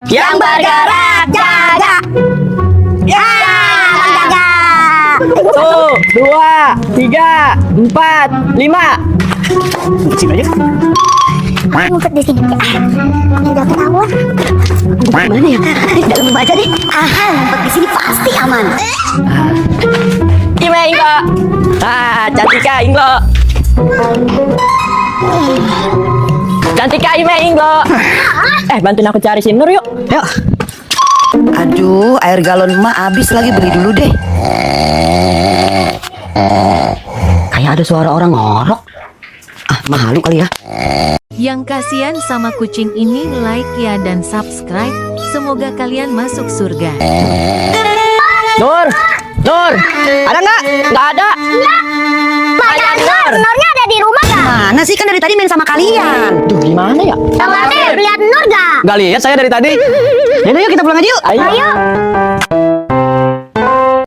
Yang bergerak jaga. Ya, jaga. 1, 2, 3, 4, 5. Sini aja. Ngumpet di sini. Ini udah ketahuan. Mana ya? Dalam baca deh. Ngumpet di sini pasti aman. Ime Inglo. Cantika Inglo. Cantika Ime Inglo. Bantuin aku cari SIM Nur yuk. Yuk. Aduh, air galon emak habis lagi, beli dulu deh. Kayak ada suara orang ngorok. Malu kali ya. Yang kasihan sama kucing ini like ya dan subscribe. Semoga kalian masuk surga. Nur, Nur, ada nggak? Nggak ada. Mana Nur? Nurnya ada di rumah gak? Mana sih, kan dari tadi main sama kalian. Duh, gimana ya? Sama Nur, lihat Nur gak? Nggak lihat saya dari tadi. Yaudah, yuk kita pulang aja yuk. Ayo. Ayo.